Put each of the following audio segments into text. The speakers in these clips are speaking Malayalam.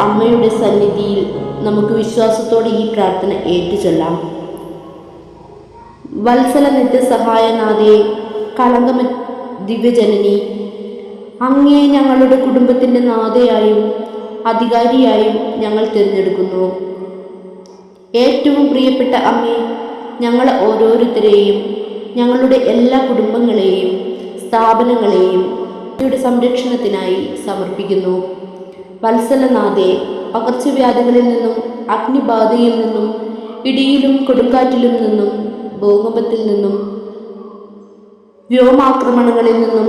അമ്മയുടെ സന്നിധിയിൽ നമുക്ക് വിശ്വാസത്തോടെ ഈ പ്രാർത്ഥന ഏറ്റുചൊല്ലാം. വത്സല നിത്യസഹായനാഥേ, കളങ്കമ ദിവ്യജനനി, അങ്ങയെ ഞങ്ങളുടെ കുടുംബത്തിൻ്റെ നാഥയായും അധികാരിയായും ഞങ്ങൾ തിരഞ്ഞെടുക്കുന്നു. ഏറ്റവും പ്രിയപ്പെട്ട അമ്മേ, ഞങ്ങൾ ഓരോരുത്തരെയും, ഞങ്ങളുടെ എല്ലാ കുടുംബങ്ങളെയും സ്ഥാപനങ്ങളെയും അങ്ങയുടെ സംരക്ഷണത്തിനായി സമർപ്പിക്കുന്നു. വത്സലനാഥേ, പകർച്ചവ്യാധികളിൽ നിന്നും, അഗ്നിബാധയിൽ നിന്നും, ഇടിയിലും കൊടുങ്കാറ്റിലും നിന്നും, ഭൂകമ്പത്തിൽ നിന്നും, വ്യോമാക്രമണങ്ങളിൽ നിന്നും,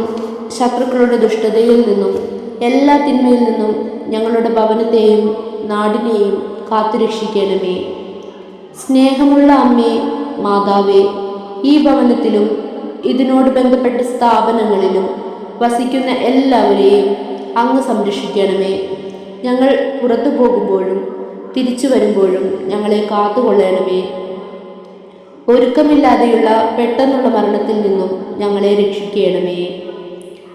ശത്രുക്കളുടെ ദുഷ്ടതയിൽ നിന്നും, എല്ലാ തിന്മയിൽ നിന്നും ഞങ്ങളുടെ ഭവനത്തെയും നാടിനെയും കാത്തുരക്ഷിക്കണമേ. സ്നേഹമുള്ള അമ്മേ, മാതാവേ, ഈ ഭവനത്തിലും ഇതിനോട് ബന്ധപ്പെട്ട സ്ഥാപനങ്ങളിലും വസിക്കുന്ന എല്ലാവരെയും അങ്ങ് സംരക്ഷിക്കണമേ. ഞങ്ങൾ പുറത്തു പോകുമ്പോഴും തിരിച്ചു വരുമ്പോഴും ഞങ്ങളെ കാത്തുകൊള്ളണമേ. ഒരുക്കമില്ലാതെയുള്ള പെട്ടെന്നുള്ള മരണത്തിൽ നിന്നും ഞങ്ങളെ രക്ഷിക്കണമേ.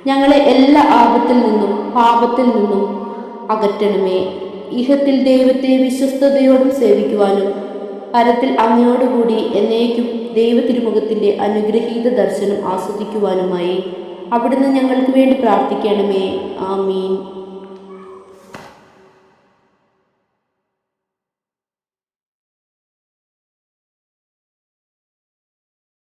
ഞങ്ങളെ എല്ലാ ആപത്തിൽ നിന്നും പാപത്തിൽ നിന്നും അകറ്റണമേ. ഇഹത്തിൽ ദൈവത്തെ വിശ്വസ്തയോടും സേവിക്കുവാനും പരത്തിൽ അങ്ങയോടുകൂടി എന്നേക്കും ദൈവ തിരുമുഖത്തിൻ്റെ അനുഗ്രഹീത ദർശനം ആസ്വദിക്കുവാനുമായി അവിടുന്ന് ഞങ്ങൾക്ക് വേണ്ടി പ്രാർത്ഥിക്കണമേ. ആമീൻ.